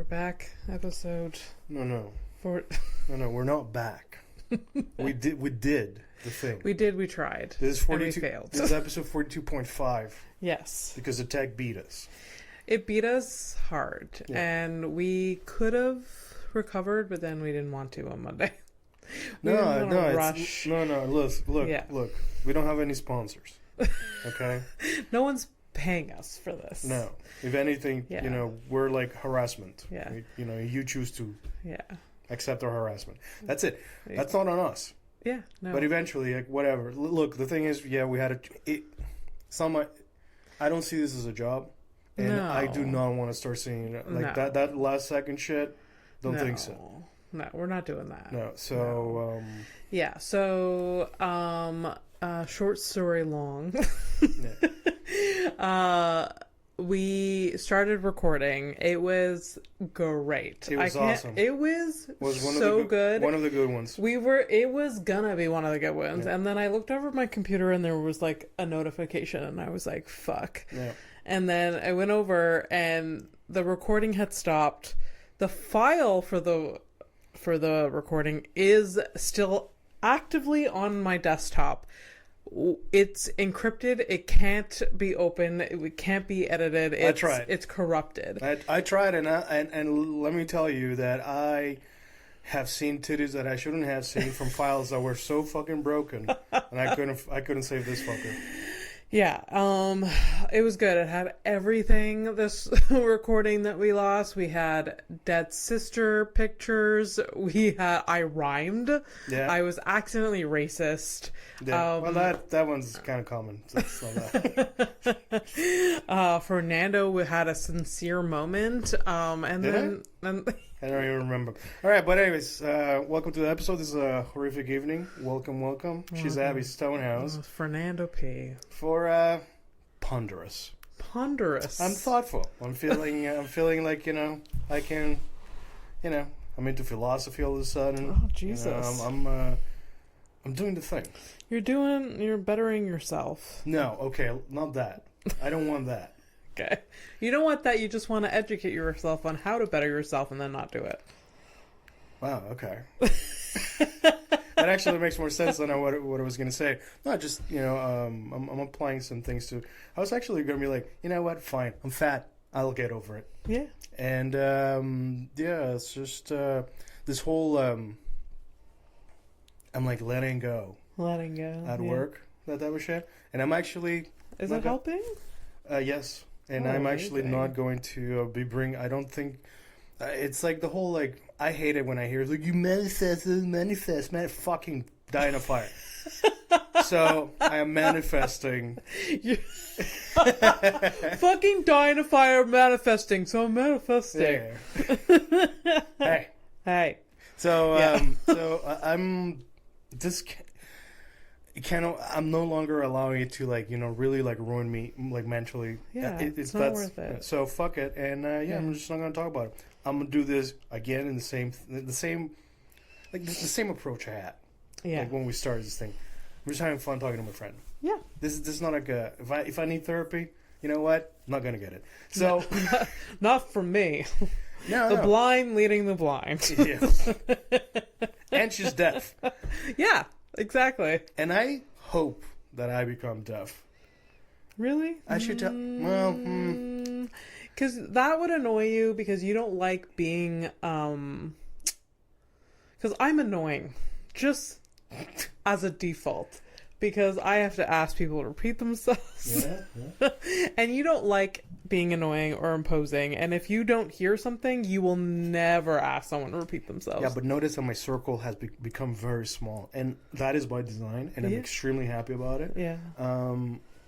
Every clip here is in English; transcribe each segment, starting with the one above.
back. Episode No, 4. no, we're not back. We did the thing. We tried. This is 42. And we failed. This is episode 42.5 Yes. because the tech beat us. It beat us hard, Yeah. and we could have recovered, but then we didn't want to on Monday. No. Rush. Look. Yeah. Look. We don't have any sponsors. Okay. No one's paying us for this. No. If anything, Yeah. we're like harassment. Yeah. You choose to Yeah. accept our harassment. That's it. Yeah. That's not on us. Yeah. No. But eventually, like, whatever. Look, the thing is, we had I don't see this as a job, and No. I do not want to start seeing it like No. that last second shit. Don't think so. No, we're not doing that. No. So, Yeah. So, short story long. yeah. We started recording. It was great. It was awesome. It was Was one so of the good. One of the good ones. It was gonna be one of the good ones. Yeah. And then I looked over at my computer and there was like a notification and I was like, fuck. Yeah. And then I went over and the recording had stopped. The file for the recording is still actively on my desktop. It's encrypted. It can't be open. It can't be edited. I tried. It's corrupted. I tried, and let me tell you that I have seen titties that I shouldn't have seen from files that were so fucking broken, and I couldn't save this fucker. Yeah, it was good. It had everything. This recording that we lost, we had dead sister pictures. I rhymed. Yeah. I was accidentally racist. Yeah. Well, that one's kind of common. So it's not that. Fernando had a sincere moment. And Did then I don't even remember. All right, but anyways, welcome to the episode. This is a horrific evening. Welcome. She's Abby Stonehouse. Fernando P. For ponderous. Ponderous. I'm thoughtful. I'm feeling like I can, I'm into philosophy all of a sudden. Oh Jesus! I'm doing the thing. You're bettering yourself. No, okay, not that. I don't want that. Okay. You don't want that. You just want to educate yourself on how to better yourself and then not do it. Wow, okay. That actually makes more sense than what I was going to say. No, just, I'm applying some things to... I was actually going to be like, you know what, fine, I'm fat. I'll get over it. Yeah. And, it's just this whole... I'm like letting go. Letting go. At work, that type of shit. And I'm actually... Is it helping? Yes. And I'm actually not going to I don't think... it's like the whole, like... I hate it when I hear, like, you manifest, man, fucking die in a fire. So, I am manifesting. Fucking die in a fire manifesting, so I'm manifesting. Yeah. Hey. So, I'm just... I'm no longer allowing it to, like, really, like, ruin me, like, mentally. Yeah, it's not worth it. So fuck it, and I'm just not gonna talk about it. I'm gonna do this again in the same approach I had. Yeah. Like when we started this thing, I'm just having fun talking to my friend. Yeah. This is not like if I need therapy, you know what? I'm not gonna get it. So not from me. No. Blind leading the blind. Yeah. And she's deaf. Yeah. Exactly. And I hope that I become deaf. Really? I should tell. Well, because that would annoy you because you don't like being. Because I'm annoying, just as a default, because I have to ask people to repeat themselves. Yeah. And you don't like being annoying or imposing, and if you don't hear something, you will never ask someone to repeat themselves. Yeah, but notice that my circle has become very small, and that is by design, and I'm extremely happy about it. Yeah.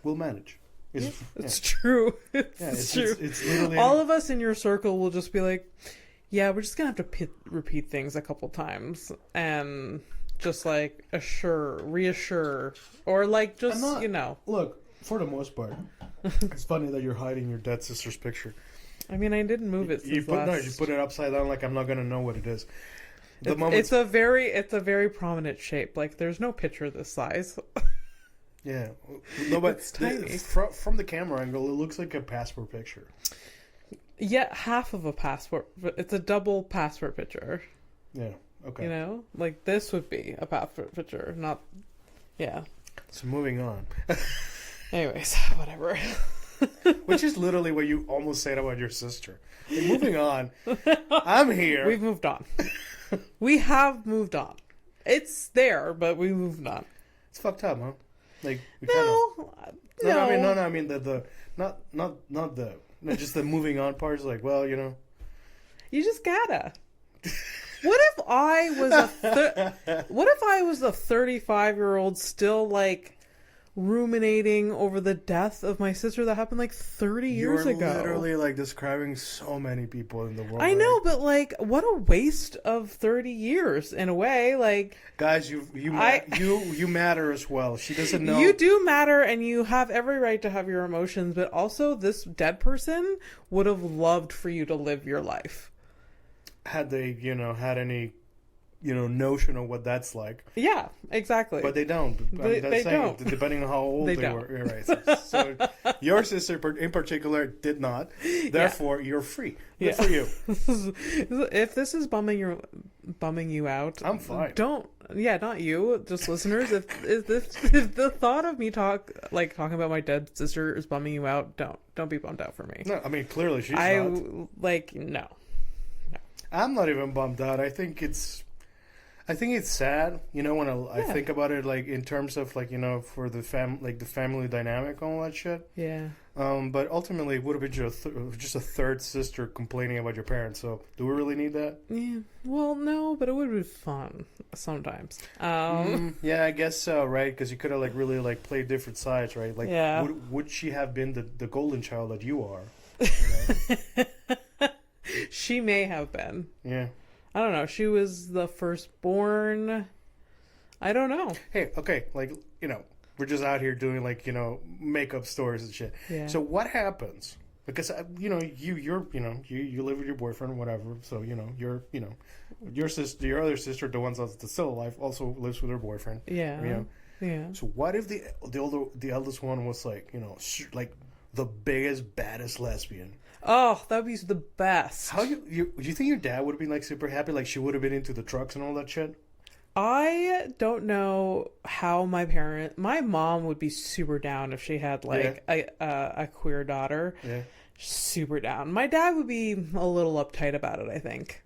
We'll manage. It's true. It's true. It's literally all of us in your circle will just be like, yeah, we're just gonna have to repeat things a couple times and just like reassure, or like just Look, for the most part, it's funny that you're hiding your dead sister's picture. I mean, I didn't move it. You put it upside down, like I'm not gonna know what it is. It's a very prominent shape. Like there's no picture this size. Yeah, no, but it's tiny. From the camera angle, it looks like a passport picture. Yeah, half of a passport. It's a double passport picture. Yeah. Okay. You know, like this would be a passport picture, not. Yeah. So moving on. Anyways, whatever. Which is literally what you almost said about your sister. Like, moving on. I'm here. We've moved on. We have moved on. It's there, but we moved on. It's fucked up, huh? Like we No. I mean the just the moving on part is like, well, you know. You just gotta. What if I was a 35-year-old still like ruminating over the death of my sister that happened like 30 years ago? You're literally like describing so many people in the world. I know, but like, what a waste of 30 years in a way. Like, guys, you matter as well. She doesn't know. You do matter, and you have every right to have your emotions. But also, this dead person would have loved for you to live your life. Had they, had any, notion of what that's like. Yeah, exactly. But they don't. They don't. Depending on how old they were. You're right. So your sister in particular did not. Therefore, you're free. Good for you. If this is bumming you out, I'm fine. Not you, just listeners. If the thought of me talking about my dead sister is bumming you out, don't be bummed out for me. No, I mean clearly she's not. No. I'm not even bummed out. I think it's sad, when I think about it, like in terms of like for the the family dynamic and all that shit. Yeah. But ultimately, it would have been just a third sister complaining about your parents. So, do we really need that? Yeah. Well, no, but it would be fun sometimes. Yeah, I guess so, right? Because you could have really played different sides, right? Like, yeah. Would she have been the golden child that you are? She may have been. Yeah. I don't know. She was the firstborn. I don't know. Hey, okay, we're just out here doing makeup stores and shit. Yeah. So what happens? Because you live with your boyfriend, whatever. So your sister, your other sister, the ones that's still alive, also lives with her boyfriend. Yeah. Yeah. So what if the eldest one was the biggest, baddest lesbian? Oh, that'd be the best. How do you think your dad would have been super happy? Like she would have been into the trucks and all that shit? I don't know how my mom would be super down if she had a queer daughter. Yeah. Super down. My dad would be a little uptight about it, I think.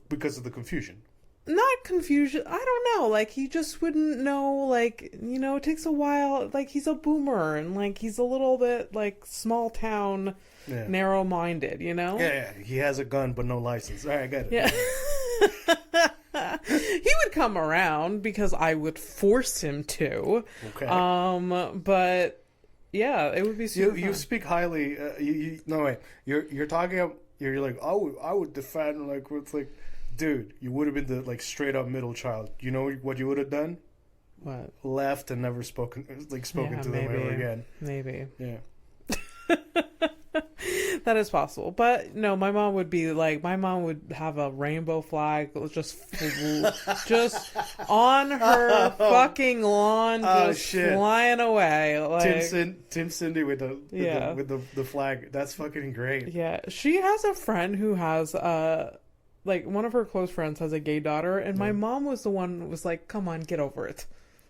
Because of the confusion. Not confusion. I don't know. He just wouldn't know. It takes a while. He's a boomer and he's a little bit small town, narrow-minded. Yeah. He has a gun but no license. All right, I got it. Yeah. He would come around because I would force him to. Okay. But yeah, it would be super. You speak highly. No way. You're talking. You're like, I would defend dude, you would have been the straight up middle child. You know what you would have done? What? Left and never spoken to them ever again. Maybe. Yeah. That is possible. But no, my mom would have a rainbow flag just on her fucking lawn, flying away. Tim Cindy with the flag. That's fucking great. Yeah. She has a friend who has one of her close friends has a gay daughter, and my mom was the one who was like, come on, get over it.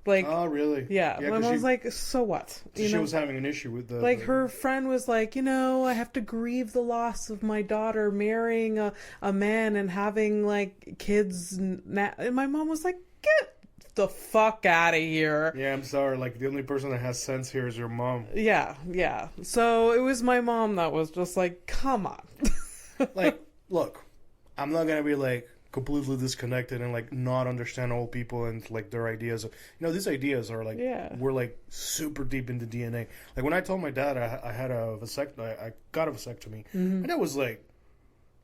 Oh, really? Yeah. My mom was like, so what? She was having an issue with the... her friend was like, I have to grieve the loss of my daughter marrying a man and having, kids. And my mom was like, get the fuck out of here. Yeah, I'm sorry. The only person that has sense here is your mom. Yeah. So it was my mom that was just like, come on. Look, I'm not going to be, completely disconnected and not understand old people and their ideas of these ideas are we're super deep in the DNA. When I told my dad I had a vasectomy, I got a vasectomy, and it was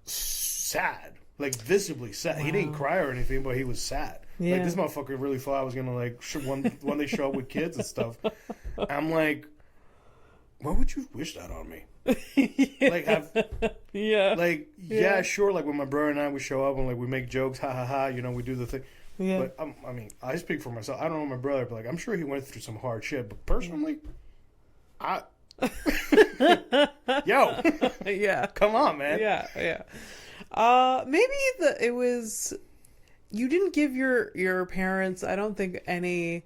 sad, visibly sad. Wow. He didn't cry or anything, but he was sad. Yeah. This motherfucker really thought I was gonna one day show up with kids and stuff. I'm like, why would you wish that on me? Sure, when my brother and I, we show up and we make jokes, ha ha ha, we do the thing. Yeah. But I speak for myself. I don't know my brother, but I'm sure he went through some hard shit. But personally, Yo, Yeah. come on, man. Yeah, yeah. Maybe it was you didn't give your parents, I don't think, any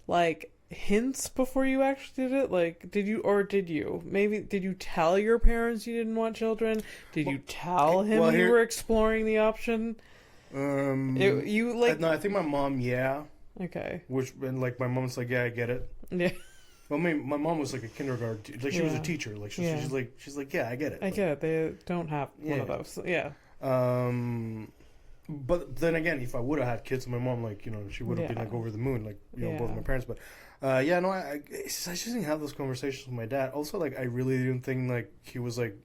like hints before you actually did it. Like, did you? Maybe did you tell your parents you didn't want children? Did you tell him you were exploring the option? You like no, I think my mom, yeah. Okay. And like my mom's like, yeah, I get it. Yeah. Well, I mean, my mom was like a kindergarten, like she was a teacher. Like she's like, yeah, I get it. I get it. They don't have one of those. Yeah. But then again, if I would have had kids, my mom, like, you know, she would have been like over the moon, like, you know, both of my parents. But yeah, no, I just didn't have those conversations with my dad. Also, like, I really didn't think like he was like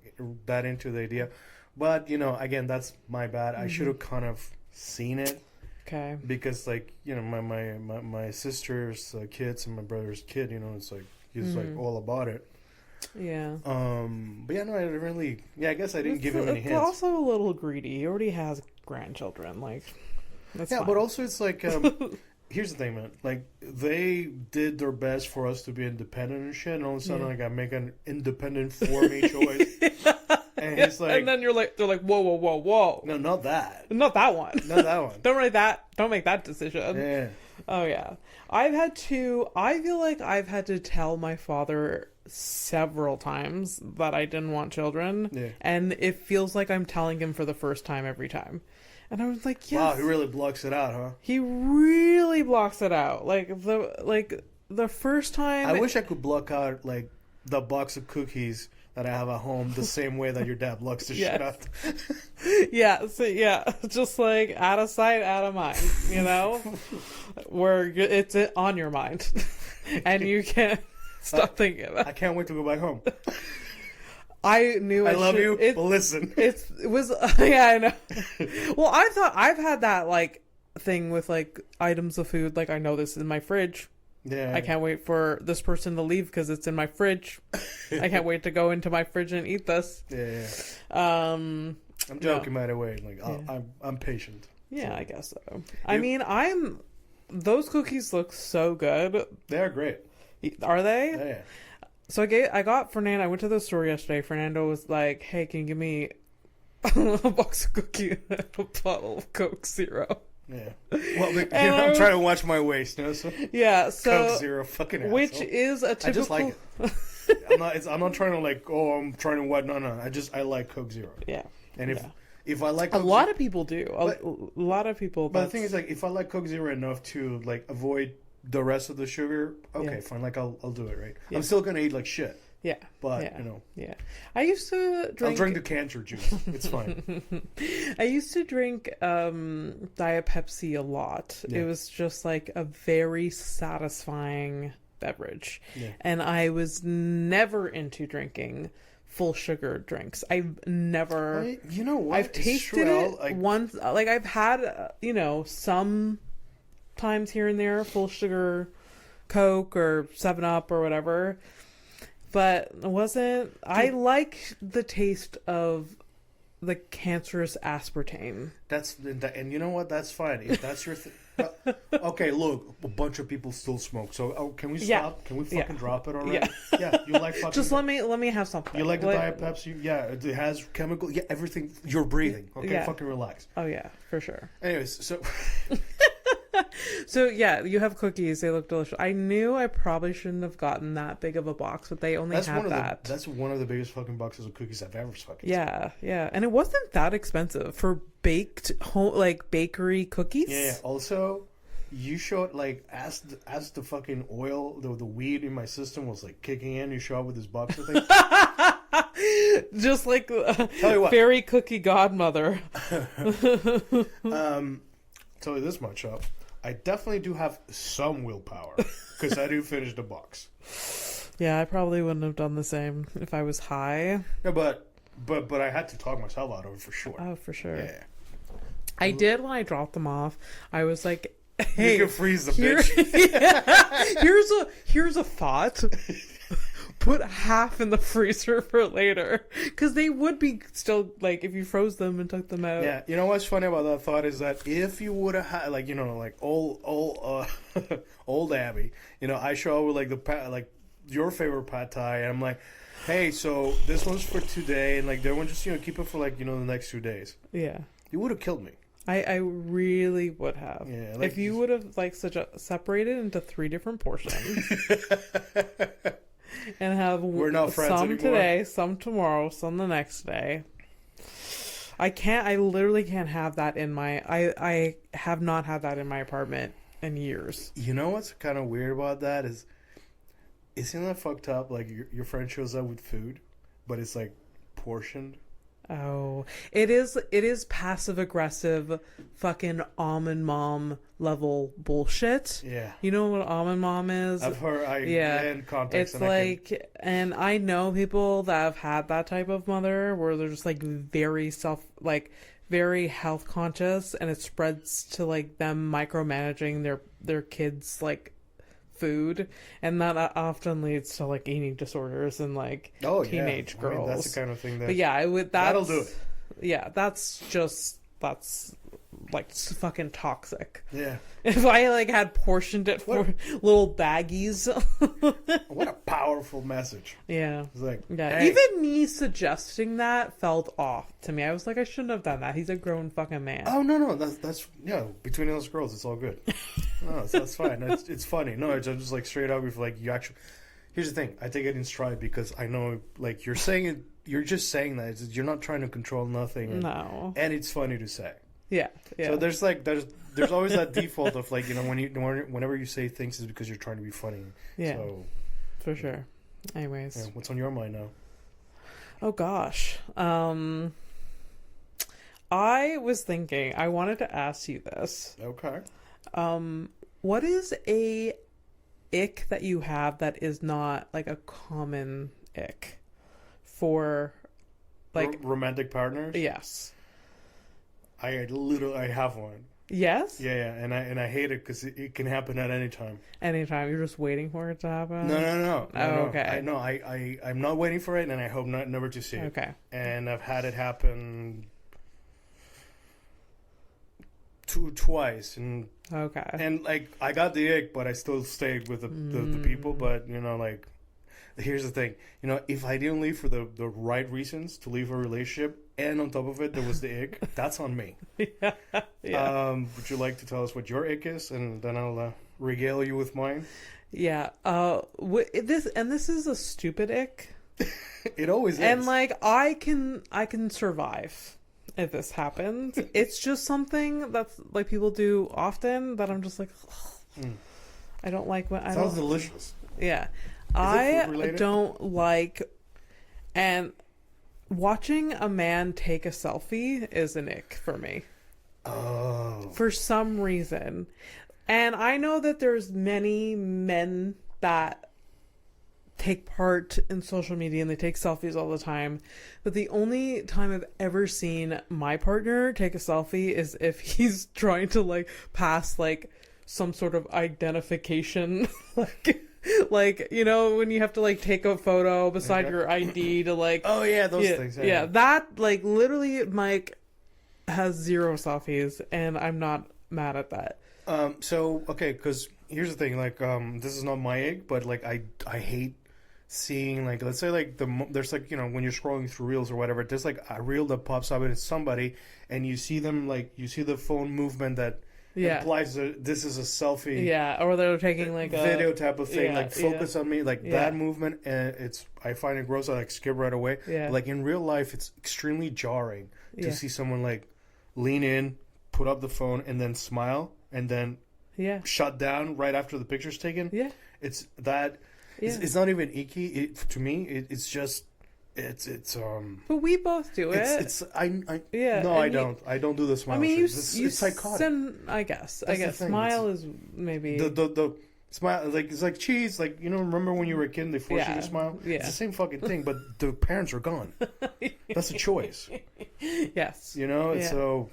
that into the idea. But you know, again, that's my bad. I should have kind of seen it. Okay. Because like, you know, my sister's kids and my brother's kid, you know, it's like he's like all about it. Yeah. But yeah, no, I didn't really. Yeah, I guess I didn't give him any hints. It's also a little greedy. He already has grandchildren. Like, that's fine. But also it's like, here's the thing, man. Like, they did their best for us to be independent and shit, and all of a sudden, like, I make an independent for me choice. And it's like, and then they're like, whoa. No, not that. Not that one. Not that one. Don't make that decision. Yeah. Oh yeah. I feel like I've had to tell my father several times that I didn't want children. Yeah. And it feels like I'm telling him for the first time every time. And I was like, yes. Wow, he really blocks it out, huh? He really blocks it out. Like the first time. I wish I could block out like the box of cookies that I have at home the same way that your dad blocks the shit out. Just like out of sight, out of mind, you know? Where it's on your mind. And you can't stop thinking about it. I can't wait to go back home. I knew I love you, but listen. It was, yeah, I know. Well, I thought I've had that, like, thing with, like, items of food. Like, I know this is in my fridge. Yeah. I can't wait for this person to leave because it's in my fridge. I can't wait to go into my fridge and eat this. Yeah. I'm joking, by the way. Like, I'm patient. Yeah, I guess so. I mean, those cookies look so good. They're great. Are they? Yeah. So I got Fernando. I went to the store yesterday. Fernando was like, "Hey, can you give me a box of cookies and a bottle of Coke Zero?" Yeah. Well, I'm trying to watch my waist, you know? So yeah. So Coke Zero, fucking asshole. Which is a typical. I just like it. I'm not trying to like. Oh, I'm trying to what? No. I like Coke Zero. Yeah. And if I like Coke lot of people do. A lot of people. But the thing is, like, if I like Coke Zero enough to like avoid the rest of the sugar, okay, fine. Like, I'll do it, right? Yeah. I'm still gonna eat like shit. Yeah. But you know. Yeah. I used to drink. I'll drink the cancer juice. It's fine. I used to drink Diet Pepsi a lot. Yeah. It was just like a very satisfying beverage. Yeah. And I was never into drinking full sugar drinks. I've never. You know what? I've tasted it once. Like, I've had, some times here and there, full sugar Coke or 7-Up or whatever. But I like the taste of the cancerous aspartame. And you know what? That's fine. If that's your thing. Okay, look, a bunch of people still smoke. So can we stop? Yeah. Can we fucking drop it already? Yeah. You like fucking. Just let me have something. You like the Diet Pepsi? Yeah, it has chemical. Yeah, everything. You're breathing. Okay, fucking relax. Oh yeah, for sure. Anyways, so. So yeah, you have cookies. They look delicious. I knew I probably shouldn't have gotten that big of a box, but they only have that. That's one of the biggest fucking boxes of cookies I've ever fucking seen. Yeah, and it wasn't that expensive for baked home, like bakery cookies. Yeah. Also, you showed like as the fucking oil, the weed in my system was like kicking in. You show up with this box of things. Just like tell you what, fairy cookie godmother. Tell you this much up. I definitely do have some willpower because I do finish the box. Yeah, I probably wouldn't have done the same if I was high. Yeah, but I had to talk myself out of it for sure. Oh, for sure. Yeah. I did when I dropped them off. I was like, "Hey, you can freeze the bitch." Here's a thought. Put half in the freezer for later, because they would be still like if you froze them and took them out. Yeah, you know what's funny about that thought is that if you would have had like old Abby, I show up with like your favorite pad thai, and I'm like, hey, so this one's for today, and like the other one just keep it for like the next 2 days. Yeah. You would have killed me. I really would have. Yeah, like, if you would have like separated into 3 different portions and have we're not friends some anymore. Today, some tomorrow, some the next day. I literally can't have that in my I have not had that in my apartment in years. You know what's kind of weird about that isn't that fucked up? Like your friend shows up with food, but it's like portioned. Oh, it is passive aggressive fucking almond mom level bullshit. Yeah. You know what almond mom is? I've heard in context. It's like, and I know people that have had that type of mother where they're just like very very health conscious, and it spreads to like them micromanaging their kids like food, and that often leads to like eating disorders and like teenage girls. I mean, that's the kind of thing that. But yeah, that'll do it. Yeah, that's like fucking toxic. Yeah. If I like had portioned it for little baggies. What a powerful message. Yeah. It's like, yeah. Hey. Even me suggesting that felt off to me. I was like, I shouldn't have done that. He's a grown fucking man. Oh no, that's between those girls, it's all good. No, that's fine. It's funny. No, it's just like straight up. If like you actually, here's the thing. I take it in stride because I know like you're saying it. You're just saying that you're not trying to control nothing. No. And it's funny to say. Yeah. Yeah. So there's always that default of like whenever you say things is because you're trying to be funny. Yeah. So, for sure. Anyways. Yeah, what's on your mind now? Oh gosh. I was thinking, I wanted to ask you this. Okay. What is a ick that you have that is not like a common ick for like romantic partners? Yes. I have one. Yes? Yeah, and I hate it because it can happen at any time. Anytime. You're just waiting for it to happen? No. Oh, okay. I'm not waiting for it, and I hope never to see it. Okay. And I've had it happen twice, and okay. And like I got the ick, but I still stayed with the people. But like, here's the thing. If I didn't leave for the right reasons to leave a relationship, and on top of it there was the ick, that's on me. Yeah. Would you like to tell us what your ick is, and then I'll regale you with mine? Yeah. This is a stupid ick. It always is. And like I can survive if this happens. It's just something that's like people do often that I'm just like, I don't like when Sounds delicious. Yeah. I don't like, and watching a man take a selfie is an ick for me. Oh. For some reason. And I know that there's many men that take part in social media and they take selfies all the time. But the only time I've ever seen my partner take a selfie is if he's trying to like pass like some sort of identification like when you have to like take a photo beside your ID to like those things. Yeah, that like literally Mike has 0 selfies and I'm not mad at that. So okay, because here's the thing, like this is not my ick, but like I hate seeing like, let's say like there's like when you're scrolling through reels or whatever, there's like a reel that pops up and it's somebody and you see them like you see the phone movement that implies that this is a selfie. Yeah, or they're taking like a video type of thing, like focus on me, like that movement, and I find it gross. I like skip right away. Yeah. Like in real life, it's extremely jarring to see someone like lean in, put up the phone, and then smile, and then shut down right after the picture's taken. Yeah, it's that. Yeah. It's not even icky. To me, it's just. It's But we both do it. I don't. I don't do the smile. I mean, it's psychotic. I guess smile is maybe the smile, like it's like cheese. Like remember when you were a kid, and they forced you to smile. Yeah, it's the same fucking thing, but the parents are gone. That's a choice. Yes, It's so.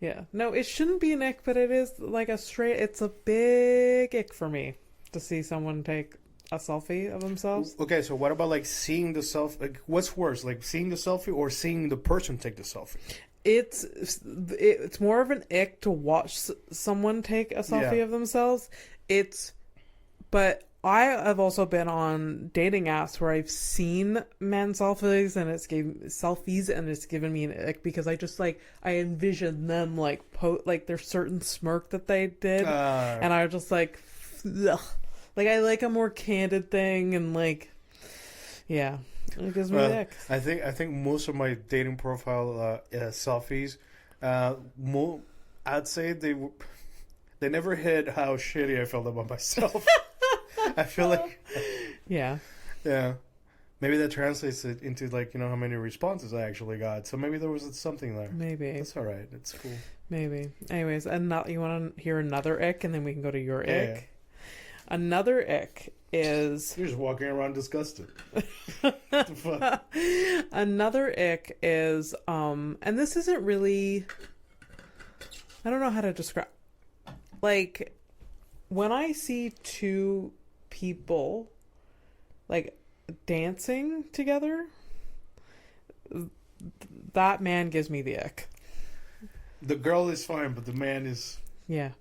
Yeah, no, it shouldn't be an ick, but it is like it's a big ick for me to see someone take a selfie of themselves. Okay, so what about like seeing the selfie? Like, what's worse, like seeing the selfie or seeing the person take the selfie? It's more of an ick to watch someone take a selfie of themselves. But I have also been on dating apps where I've seen men selfies and it's given me an ick because I just like I envision them like like their certain smirk that they did and I was just like ugh. Like I like a more candid thing and like yeah, it gives me an ick. I think most of my dating profile selfies, I'd say they never hit how shitty I felt about myself. I feel like yeah. Maybe that translates it into like, you know, how many responses I actually got. So maybe there was something there. Maybe. That's all right. It's cool. Maybe. Anyways, and now you want to hear another ick and then we can go to your ick? Yeah. Another ick is... You're just walking around disgusted. What the fuck? Another ick is, and this isn't really... I don't know how to describe... Like, when I see two people, like, dancing together, that man gives me the ick. The girl is fine, but the man is... Yeah.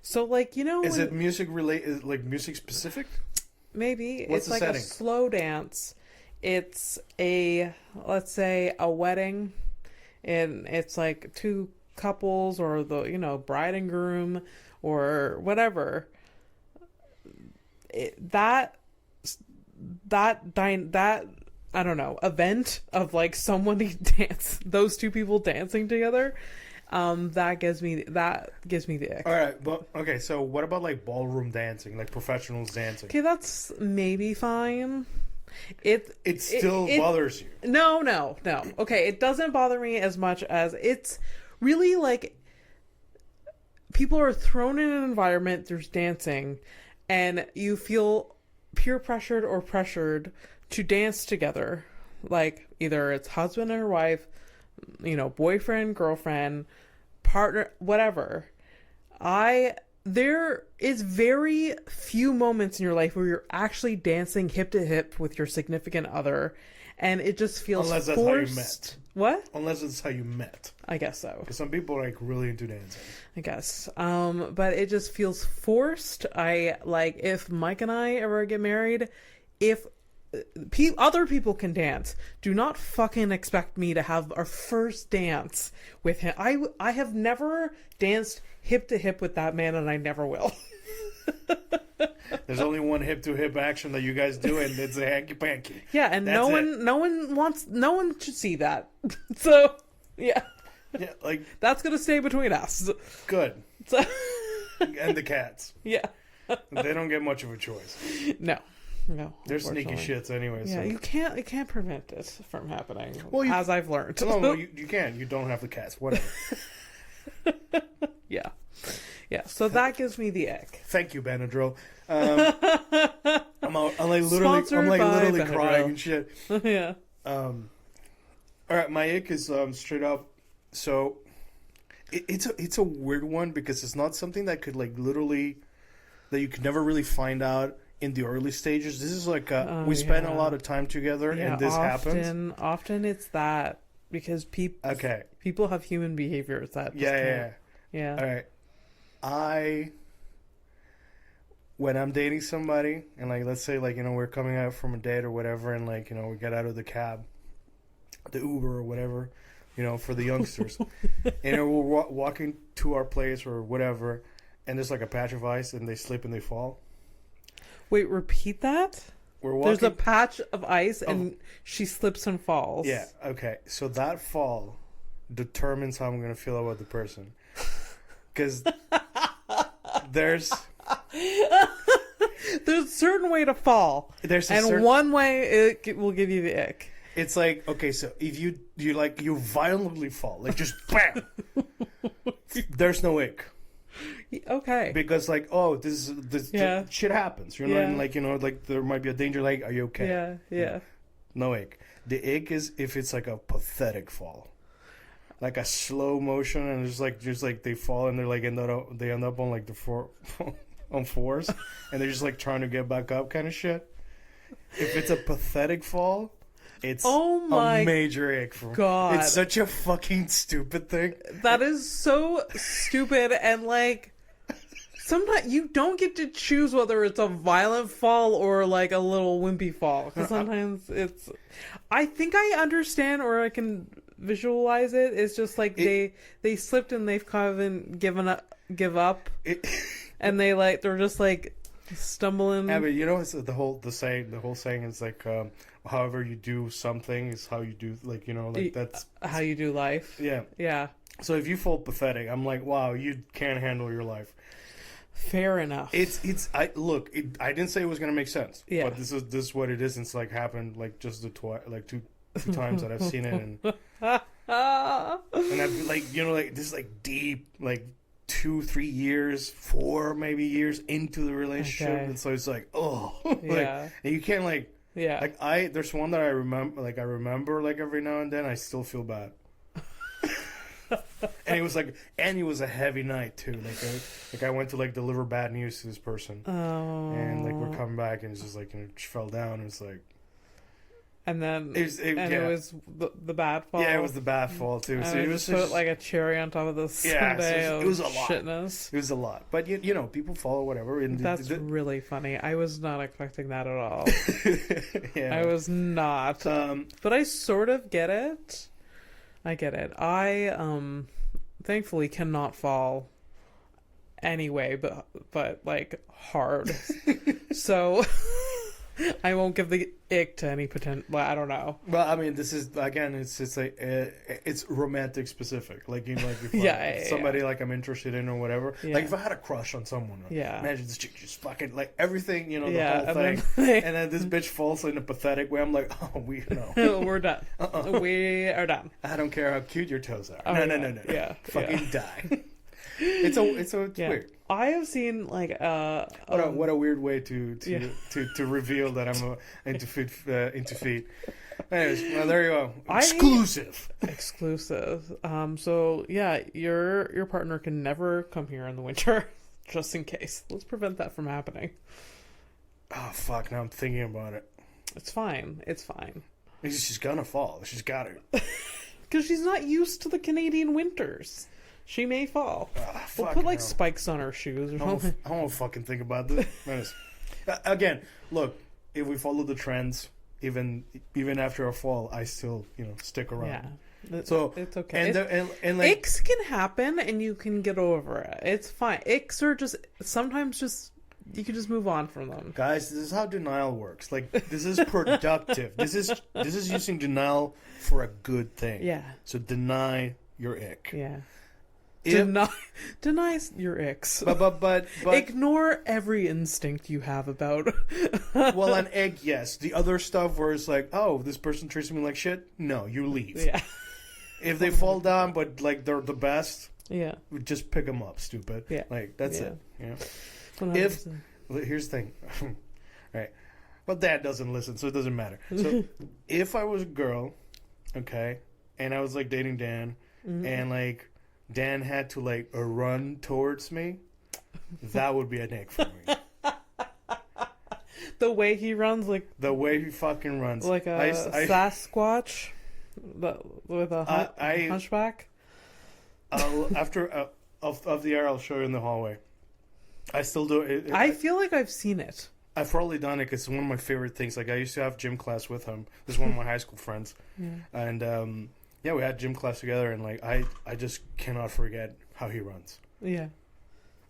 So, like, you know... Is it music related, like music specific? Maybe. What's it's the like setting? A slow dance. It's let's say, a wedding. And it's like two couples or the, you know, bride and groom or whatever. That I don't know, event of like somebody dance, those two people dancing together, that gives me the ick. All right, but okay, so what about like ballroom dancing, like professionals dancing? Okay, that's maybe fine. It still bothers you. No. Okay, it doesn't bother me as much as it's really like people are thrown in an environment, there's dancing, and you feel peer pressured or pressured to dance together. Like either it's husband or wife, you know, boyfriend, girlfriend, partner, whatever. There is very few moments in your life where you're actually dancing hip to hip with your significant other, and it just feels unless that's forced. how you met. What? Unless it's how you met. I guess so. Because some people are like really into dancing. I guess. But it just feels forced. I like if Mike and I ever get married, if other people can dance, do not fucking expect me to have our first dance with him. I have never danced hip to hip with that man, and I never will. There's only one hip to hip action that you guys do, and it's a hanky panky. Yeah, and no one should see that. So yeah, like that's gonna stay between us. Good. So, and the cats. Yeah, they don't get much of a choice. No. They're sneaky shits anyway. Yeah, so. you can't prevent it from happening. Well, as I've learned. No, you can. You don't have the cats. Whatever. Yeah. So that gives me the ick. Thank you, Benadryl. I'm like literally crying and shit. Yeah. All right, my ick is straight up. So it's a weird one because it's not something that could like literally that you could never really find out in the early stages. This is like we spend a lot of time together, and this happens. Often it's that because people have human behaviors that yeah. All right, when I'm dating somebody, and like let's say like, you know, we're coming out from a date or whatever, and like, you know, we get out of the cab, the Uber or whatever, you know, for the youngsters, and we're walking to our place or whatever, and there's like a patch of ice, and they slip and they fall. Wait, repeat that? There's a patch of ice and she slips and falls. Yeah, okay. So that fall determines how I'm going to feel about the person. Because there's a certain way to fall. One way it will give you the ick. It's like, okay, so if you violently fall, like just bam, there's no ick. Okay. Because like, oh, this shit happens. You know, and like, you know, like there might be a danger. Like, are you okay? Yeah. No ick. The ick is if it's like a pathetic fall, like a slow motion, and just like they fall and they're like end up on like the on fours, and they're just like trying to get back up, kind of shit. If it's a pathetic fall, it's a major ick for me. God. It's such a fucking stupid thing. That is so stupid and like sometimes you don't get to choose whether it's a violent fall or like a little wimpy fall. Because sometimes it's, I think I understand or I can visualize it. It's just like they slipped and they've kind of give up, and they're just like stumbling. Yeah, but you know, it's the whole saying is like, however you do something is how you do, like, you know, like that's how you do life. Yeah. So if you fall pathetic, I'm like, wow, you can't handle your life. Fair enough. I didn't say it was gonna make sense. Yeah. But this is what it is. It's like happened like just two times that I've seen it, and I've like, you know, like this is like deep, like 2-3 years, 4 maybe years into the relationship, and so it's like, oh, yeah, and you can't like, yeah, like there's one that I remember like every now and then I still feel bad. And it was a heavy night too. Like I went to like deliver bad news to this person, and like we're coming back, and it's just like, you know, she fell down, and it's like, and then it was the bad fall. Yeah, it was the bad fall too. And so it was just put like a cherry on top of the sundae. So it was a lot. Shitness. It was a lot, but you know, people follow whatever. And that's really funny. I was not expecting that at all. Yeah, I was not. But I sort of get it. I get it. I thankfully cannot fall anyway, but like hard. So I won't give the ick to any potential. Well, I don't know. Well, I mean, this is again, it's like it's romantic specific. Like, you know, like if somebody like I'm interested in or whatever. Yeah. Like if I had a crush on someone. Yeah. Imagine this chick just fucking like everything, you know, the whole thing, and then this bitch falls in a pathetic way. I'm like, oh, we know. We're done. We are done. I don't care how cute your toes are. Oh, no. Yeah. Fucking die. It's weird. I have seen like what a weird way to reveal that I'm into feet. Anyways, well, there you go. Exclusive. So yeah, your partner can never come here in the winter, just in case. Let's prevent that from happening. Oh fuck! Now I'm thinking about it. It's fine. She's gonna fall. She's got to. Because she's not used to the Canadian winters. She may fall. We'll put like spikes on her shoes or something. I won't fucking think about this. Again, look, if we follow the trends, even after a fall, I still, you know, stick around. Yeah. So it's okay. And like, icks can happen and you can get over it. It's fine. Icks are just sometimes you can just move on from them. Guys, this is how denial works. Like, this is productive. This is using denial for a good thing. Yeah. So deny your ick. Yeah. Deny your icks. But ignore every instinct you have about. Well, an ick, yes. The other stuff where it's like, oh, this person treats me like shit. No, you leave. Yeah. If they fall down, but like they're the best. Yeah. Just pick them up, stupid. Yeah. Like that's it. Yeah. 100%. Here's the thing, right? Well, Dad doesn't listen, so it doesn't matter. So if I was a girl, okay, and I was like dating Dan, and like Dan had to like run towards me, that would be an ick for me. The way he runs, like the way he fucking runs, like a Sasquatch, with a hunchback. After of the air, I'll show you in the hallway. I still do it. I feel like I've seen it. I've probably done it because it's one of my favorite things. Like I used to have gym class with him. This is one of my high school friends, and we had gym class together, and like I just cannot forget how he runs. Yeah,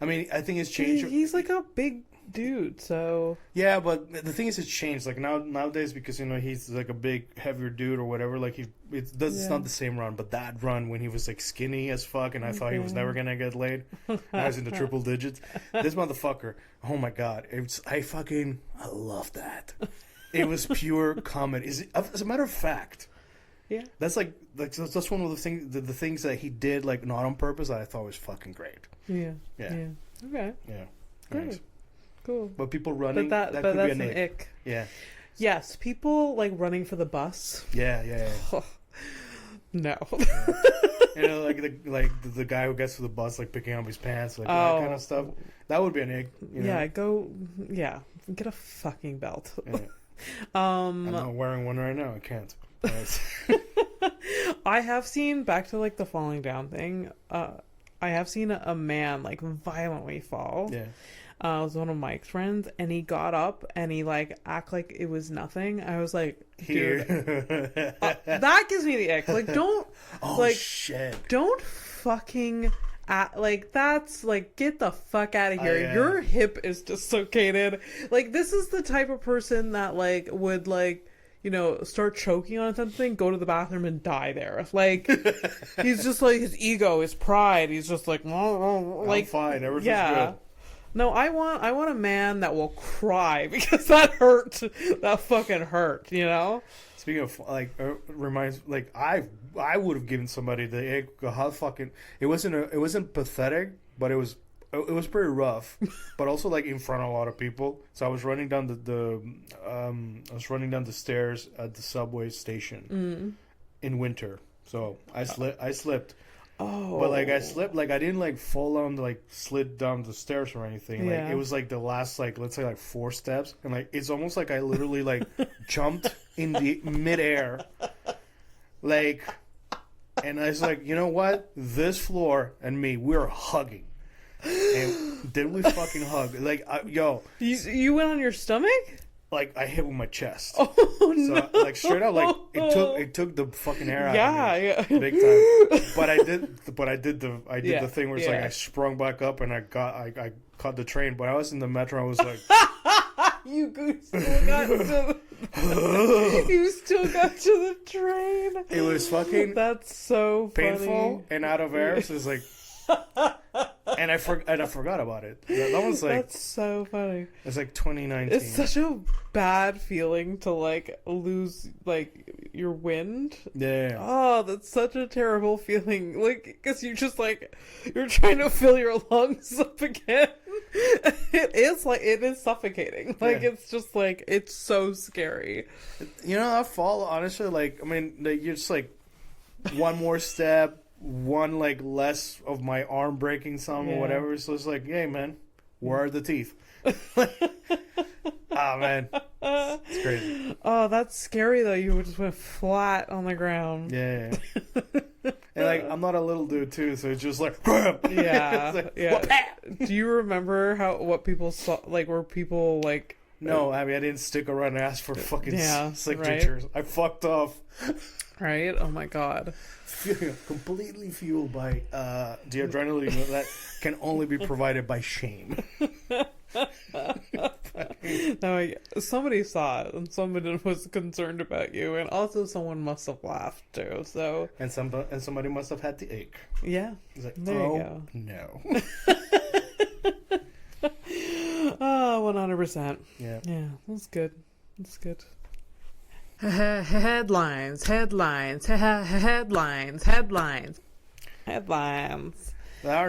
I mean, I think it's changed. He's like a big dude, so yeah. But the thing is, it's changed. Like nowadays, because you know he's like a big, heavier dude or whatever. Like it's not the same run. But that run when he was like skinny as fuck, and I thought he was never gonna get laid. I was in the triple digits. This motherfucker. Oh my god! I love that. It was pure comedy. As a matter of fact. Yeah, that's that's one of the things that he did, like not on purpose, that I thought was fucking great. Yeah. Okay. Yeah. Great. Nice. Cool. But people running, that could be an ick. Yeah. Yes, people like running for the bus. Yeah. Oh, no. Yeah. You know, like the guy who gets to the bus, like picking up his pants, like that kind of stuff. That would be an ick. You know? Get a fucking belt. Yeah. I'm not wearing one right now. I can't. I have seen back to like the falling down thing. I have seen a man like violently fall. Yeah. It was one of Mike's friends, and he got up and he like act like it was nothing. I was like, dude, that gives me the ick. Like, don't, shit, don't fucking like that's like get the fuck out of here. Yeah. Your hip is dislocated. Like, this is the type of person that like would like, you know, start choking on something, go to the bathroom and die there. Like, he's just like, his ego, his pride. He's just like, I'm fine. Everything's good. No, I want a man that will cry because that hurt. That fucking hurt, you know? Speaking of, like, reminds, like, I would have given somebody the ick. How fucking, it wasn't pathetic, but it was pretty rough, but also like in front of a lot of people. So I was running down the stairs at the subway station in winter. So I slipped. Oh. But like I slipped, like I didn't like fall on, like slid down the stairs or anything. Like it was like the last, like, let's say like 4 steps, and like it's almost like I literally like jumped in the midair, like, and I was like, you know what, this floor and me, we're hugging. And did we fucking hug? Like, yo, you went on your stomach? Like, I hit with my chest. Oh, no. So, like, straight up, like, it took the fucking air out of me. Yeah. Big time. But I did the thing where it's like I sprung back up and I caught the train. But I was in the metro. I was like, you still got to the train. It was fucking. That's so painful funny. and out of air. So it's like. And I forgot about it. That was like, that's so funny. It's like 2019. It's such a bad feeling to like lose like your wind. Yeah. Oh, that's such a terrible feeling. Like, because you just like you're trying to fill your lungs up again. It is suffocating. Like, it's just like, it's so scary. You know, that fall, honestly, like, I mean, like, you're just like one more step. One, like, less of my arm breaking some or whatever. So it's like, hey, man, where are the teeth? Man. It's crazy. Oh, that's scary, though. You just went flat on the ground. Yeah. And, like, I'm not a little dude, too, so it's just like, yeah. Like, yeah. Do you remember what people saw? Like, were people, like... No, I mean, I didn't stick around and ask for fucking signatures. Right? I fucked off. Right? Oh, my God. Completely fueled by the adrenaline that can only be provided by shame. No, somebody saw it, and somebody was concerned about you, and also someone must have laughed too. So and somebody must have had the ick. Yeah, like, there you go. No. Oh, 100%. Yeah, that's good. That's good. Headlines. There are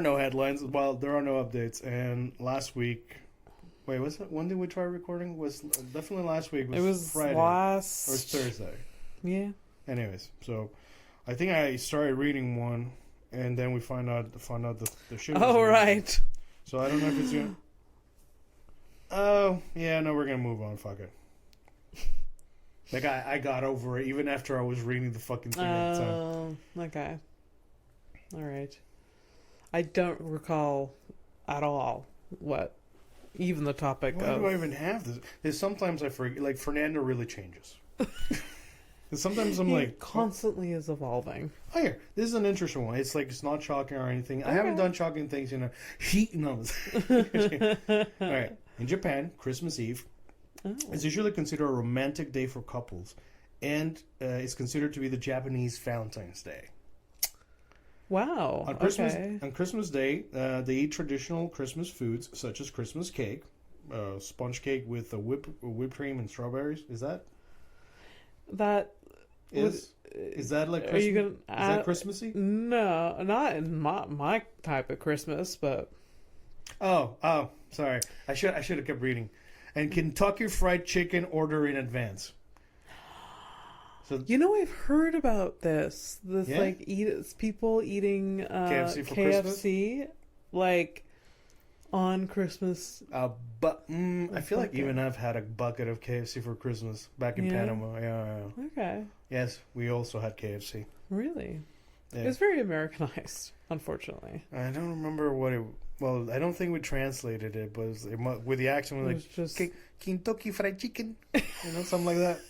no headlines. Well, there are no updates. And last week, wait, was it? When did we try recording? Was definitely last week. It was Friday or Thursday. Yeah. Anyways, so I think I started reading one, and then we found out the shit. Oh, right. So I don't know if it's gonna. Oh yeah, no, we're gonna move on. Fuck it. Like, I got over it even after I was reading the fucking thing at the time. Oh, okay. All right. I don't recall at all even the topic Why of... do I even have this? There's sometimes I forget, like, Fernando really changes. And sometimes I'm like... constantly is evolving. Oh, yeah. This is an interesting one. It's like, it's not shocking or anything. Okay. I haven't done shocking things in No. All right. In Japan, Christmas Eve... Oh. It's usually considered a romantic day for couples, and it's considered to be the Japanese Valentine's Day. Wow. On Christmas Day, they eat traditional Christmas foods such as Christmas cake, sponge cake with whipped cream and strawberries. Is that? Is that like Christmas? Is that Christmassy? No, not in my type of Christmas, but. Oh, sorry. I should have kept reading. And Kentucky Fried Chicken order in advance. So, you know, I've heard about this. Like, people eating KFC for KFC, Christmas? like, on Christmas. But I feel like even I've had a bucket of KFC for Christmas back in Panama. Yeah. Okay. Yes, we also had KFC. Really? Yeah. It's very Americanized, unfortunately. I don't remember what it. Well, I don't think we translated it, but with the accent, we're like just Kentucky Fried Chicken, something like that.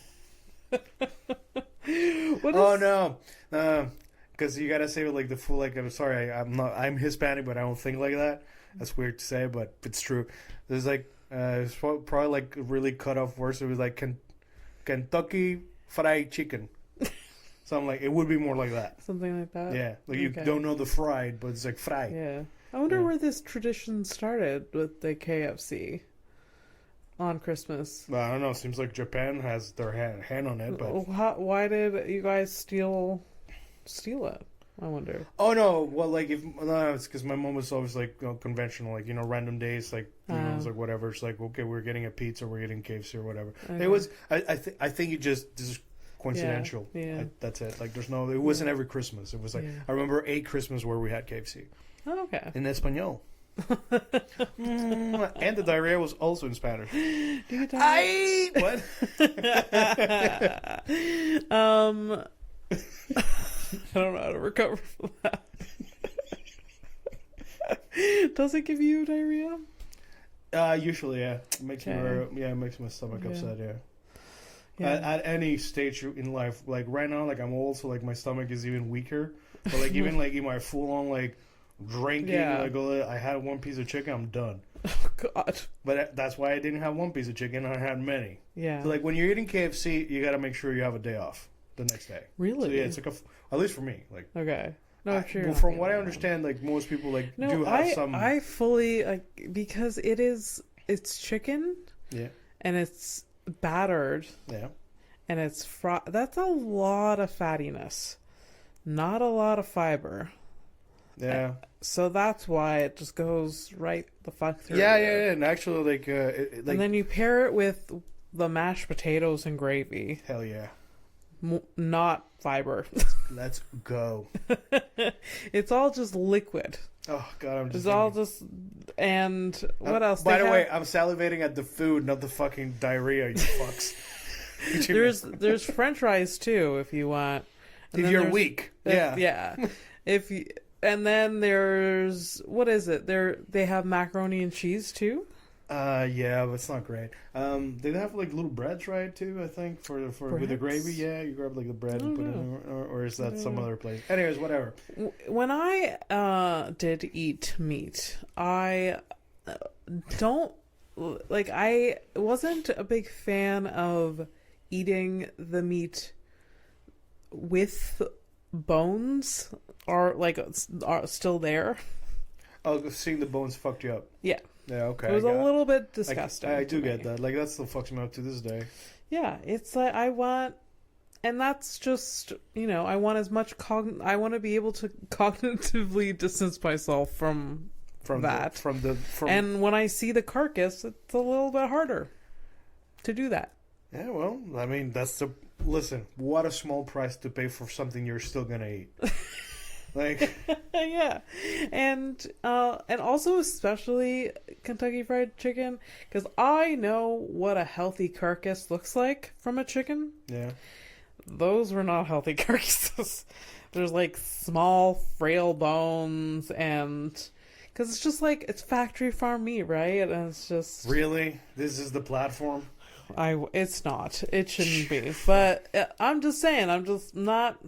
What Oh is... no, because you gotta say it like the full. Like, I'm sorry, I'm Hispanic, but I don't think like that. That's weird to say, but it's true. There's like it's probably like really cut off words. It was like Kentucky Fried Chicken. So I'm like, it would be more like that. Something like that? Yeah. Like you don't know the fried, but it's like fried. Yeah. I wonder where this tradition started with the KFC on Christmas. Well, I don't know. Seems like Japan has their hand on it, but... Why did you guys steal it? I wonder. Oh, no. Well, like, it's because my mom was always, like, conventional, like, random days, like, it's like, whatever. It's like, okay, we're getting a pizza, we're getting KFC or whatever. Okay. It was, I think it just... coincidental. Yeah. That's it. Like, it wasn't every Christmas. It was like, I remember a Christmas where we had KFC. Oh, okay. In Espanol. And the diarrhea was also in Spanish. I what? I don't know how to recover from that. Does it give you diarrhea? Usually, yeah. It makes it makes my stomach upset, yeah. At any stage in life, like right now, like I'm also like my stomach is even weaker. But like even like in my full on like drinking, like I had one piece of chicken, I'm done. Oh God! But that's why I didn't have one piece of chicken. I had many. Yeah. So like when you're eating KFC, you got to make sure you have a day off the next day. Really? So yeah, it's like at least for me, like. Okay. No, I'm sure. Well, from what I understand, like most people like do have some. I fully like because it's chicken. Yeah. And it's battered. Yeah. And it's that's a lot of fattiness. Not a lot of fiber. Yeah. So that's why it just goes right the fuck through. Yeah. And actually, like, and then you pair it with the mashed potatoes and gravy. Hell yeah. Not fiber. Let's go. It's all just liquid. Oh God, I'm just. It's all just. And what else? By the way, I'm salivating at the food, not the fucking diarrhea. You fucks. There's French fries too, if you want. And if you're weak, yeah. If you, and then there's what is it? They have macaroni and cheese too. Yeah, but it's not great. They have like little breads, right? Too, I think for with the gravy. Yeah, you grab like the bread and put it in, or is that some other place? Anyways, whatever. When I did eat meat, I don't like. I wasn't a big fan of eating the meat with bones are still there. Oh, seeing the bones fucked you up. Yeah. Yeah, okay. It was a little bit disgusting. I do get that. Like, that still fucks me up to this day. Yeah, it's like I want, and that's just, I want as much I want to be able to cognitively distance myself from that. And when I see the carcass, it's a little bit harder to do that. Yeah, well, I mean, listen, what a small price to pay for something you're still gonna eat. Like, yeah, and also especially Kentucky Fried Chicken, because I know what a healthy carcass looks like from a chicken. Yeah, those were not healthy carcasses. There's like small, frail bones, and because it's just like it's factory farm meat, right? And it's just really, this is the platform. It's not. It shouldn't be. But I'm just saying. I'm just not.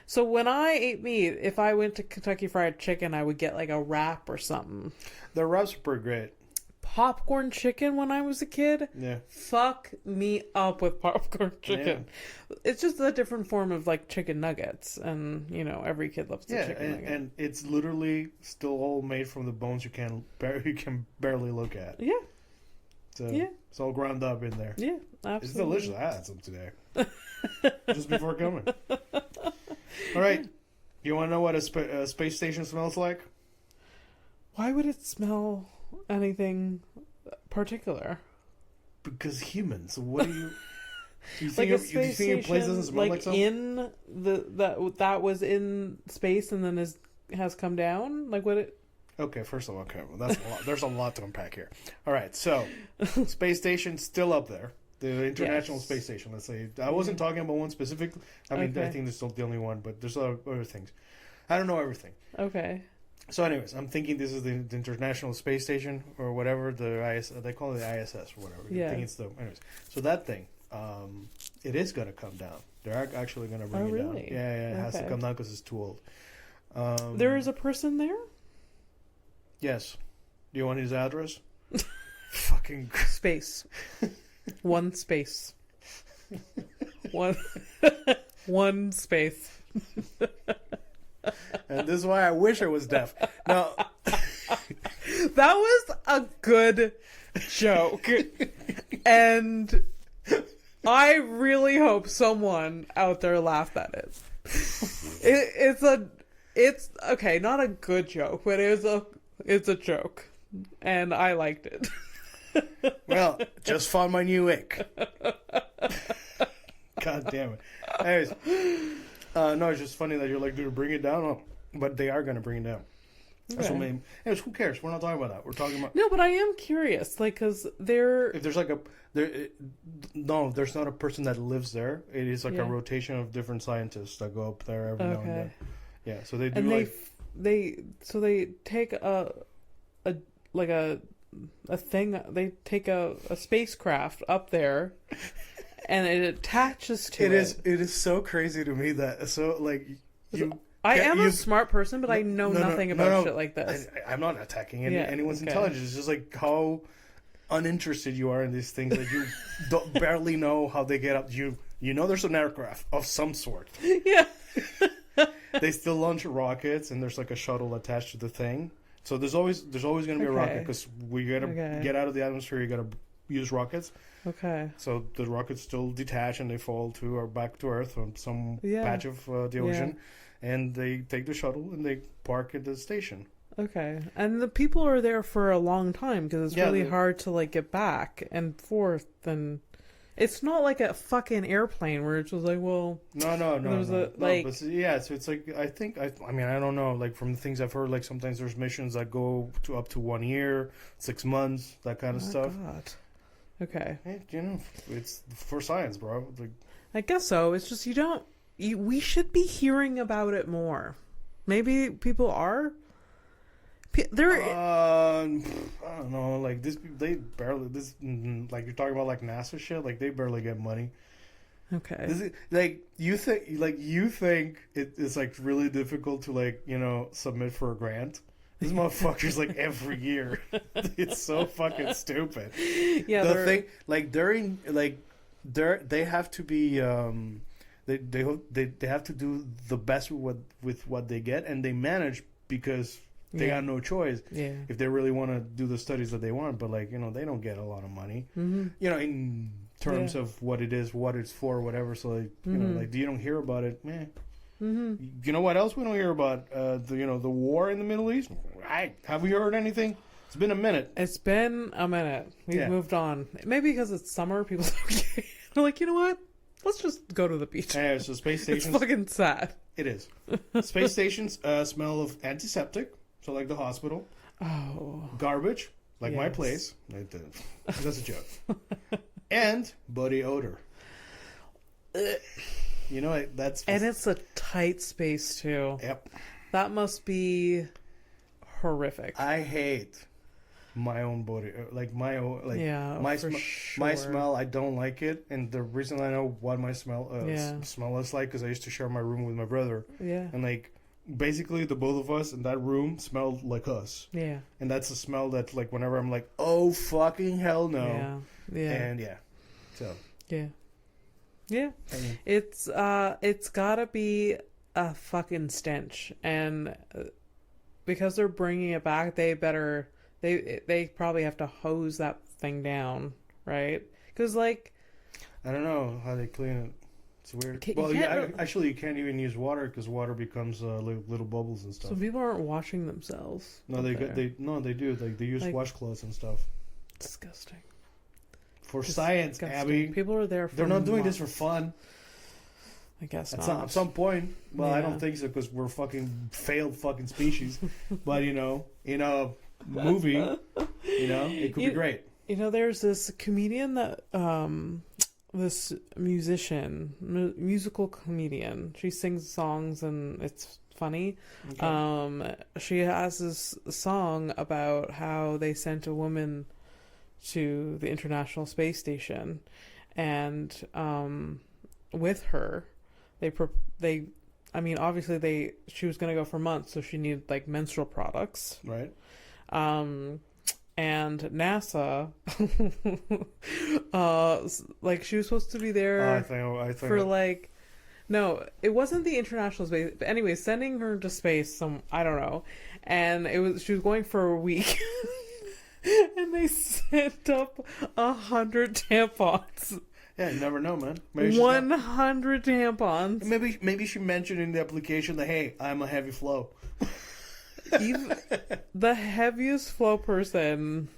So when I ate meat, if I went to Kentucky Fried Chicken, I would get like a wrap or something. The wraps are pretty great. Popcorn chicken when I was a kid? Yeah. Fuck me up with popcorn chicken. Yeah. It's just a different form of like chicken nuggets. And, every kid loves the chicken nugget. And it's literally still all made from the bones you can barely look at. Yeah. So it's all ground up in there. Yeah, absolutely. It's delicious. I had some today. Just before coming. All right. You want to know what a space station smells like? Why would it smell anything particular? Because humans. What do you... Do you like think, a think your place doesn't smell like something? In that was in space and then has come down? Like what it... Okay, first of all, well, that's a lot. There's a lot to unpack here. All right, so space station still up there. The International Yes. Space Station, let's say. I wasn't talking about one specific. I mean, Okay. I think there's not the only one, but there's other things. I don't know everything. Okay. So, anyways, I'm thinking this is the International Space Station or whatever, they call it the ISS or whatever. Yeah. I think it's anyways. So that thing, it is going to come down. They're actually going to bring it down. really? Yeah, it has to Okay. come down because it's too old. There is a person there? Yes. Do you want his address? Fucking Space. One space. One space. and this is why I wish I was deaf. No. That was a good joke. And I really hope someone out there laughed at it. It's okay, not a good joke, but it's a joke. And I liked it. Well, just found my new ick. God damn it. Anyways, no, it's just funny that you're like, dude, bring it down. Oh, but they are going to bring it down. That's what I mean. Anyways, who cares? We're not talking about that. We're talking about... No, but I am curious, like, because If there's like no, there's not a person that lives there. It is like a rotation of different scientists that go up there every now and then. Yeah, so they do and like... they take a thing, they take a spacecraft up there and it attaches to it. It is so crazy to me that, so like, I am a smart person, but I know nothing about shit like this. I'm not attacking anyone's intelligence. It's just like how uninterested you are in these things that you barely know how they get up. You know there's an aircraft of some sort. Yeah. They still launch rockets, and there's like a shuttle attached to the thing. So there's always going to be a rocket because we got to get out of the atmosphere. You got to use rockets. Okay. So the rockets still detach and they fall back to Earth on some patch of the ocean, and they take the shuttle and they park at the station. Okay, and the people are there for a long time because it's really hard to like get back and forth, and it's not like a fucking airplane where it's just like, well, no. But yeah, so it's like I mean I don't know, like from the things I've heard, like sometimes there's missions that go to up to 1 year, 6 months, that kind of stuff. God. Okay. Hey, it's for science, bro. Like, I guess so. It's just we should be hearing about it more. Maybe people are. I don't know. Like like you're talking about like NASA shit. Like they barely get money. Okay. You think it's like really difficult to submit for a grant. This motherfucker's like every year. It's so fucking stupid. Yeah. The thing, like during they have to be they have to do the best with what they get, and they manage because they got no choice. Yeah. If they really want to do the studies that they want, but they don't get a lot of money. Mm-hmm. In terms of what it is, what it's for, whatever. So you don't hear about it. Meh. Mm-hmm. You know what else we don't hear about? The war in the Middle East. Have we heard anything? It's been a minute. It's been a minute. We've moved on. Maybe because it's summer, people are like, you know what? Let's just go to the beach. Yeah, so space stations. It's fucking sad. It is. Space stations smell of antiseptic, so like the hospital. Oh. Garbage, like my place. That's a joke. And body odor. That's... And it's a tight space, too. Yep. That must be horrific. I hate my own body, my smell. I don't like it, and the reason I know what my smell is like because I used to share my room with my brother. Yeah. And basically the both of us in that room smelled like us. Yeah. And that's a smell that whenever I'm like, oh fucking hell no. Yeah. Yeah. And so. Yeah. Yeah. It's gotta be a fucking stench, and because they're bringing it back, they probably have to hose that thing down, right? Because I don't know how they clean it. It's weird. Actually, you can't even use water because water becomes little bubbles and stuff. So people aren't washing themselves. No, they do. They use washcloths and stuff. Disgusting. For science, disgusting. Abby. People are there for They're not doing this for fun. I guess not. not. At some point. Well, I don't think so because we're failed species. But, in a movie, it could be great. You know, there's this comedian that, this musician, musical comedian. She sings songs and it's funny. Okay. She has this song about how they sent a woman to the International Space Station, and with her, obviously she was gonna go for months, so she needed like menstrual products, right? And NASA, like she was supposed to be there I think for like, no, it wasn't the International Space, but anyway, sending her to space, I don't know, and she was going for a week, and they sent up 100 tampons. Yeah, you never know, man. 100 tampons. Maybe she mentioned in the application that, hey, I'm a heavy flow. Even the heaviest flow person.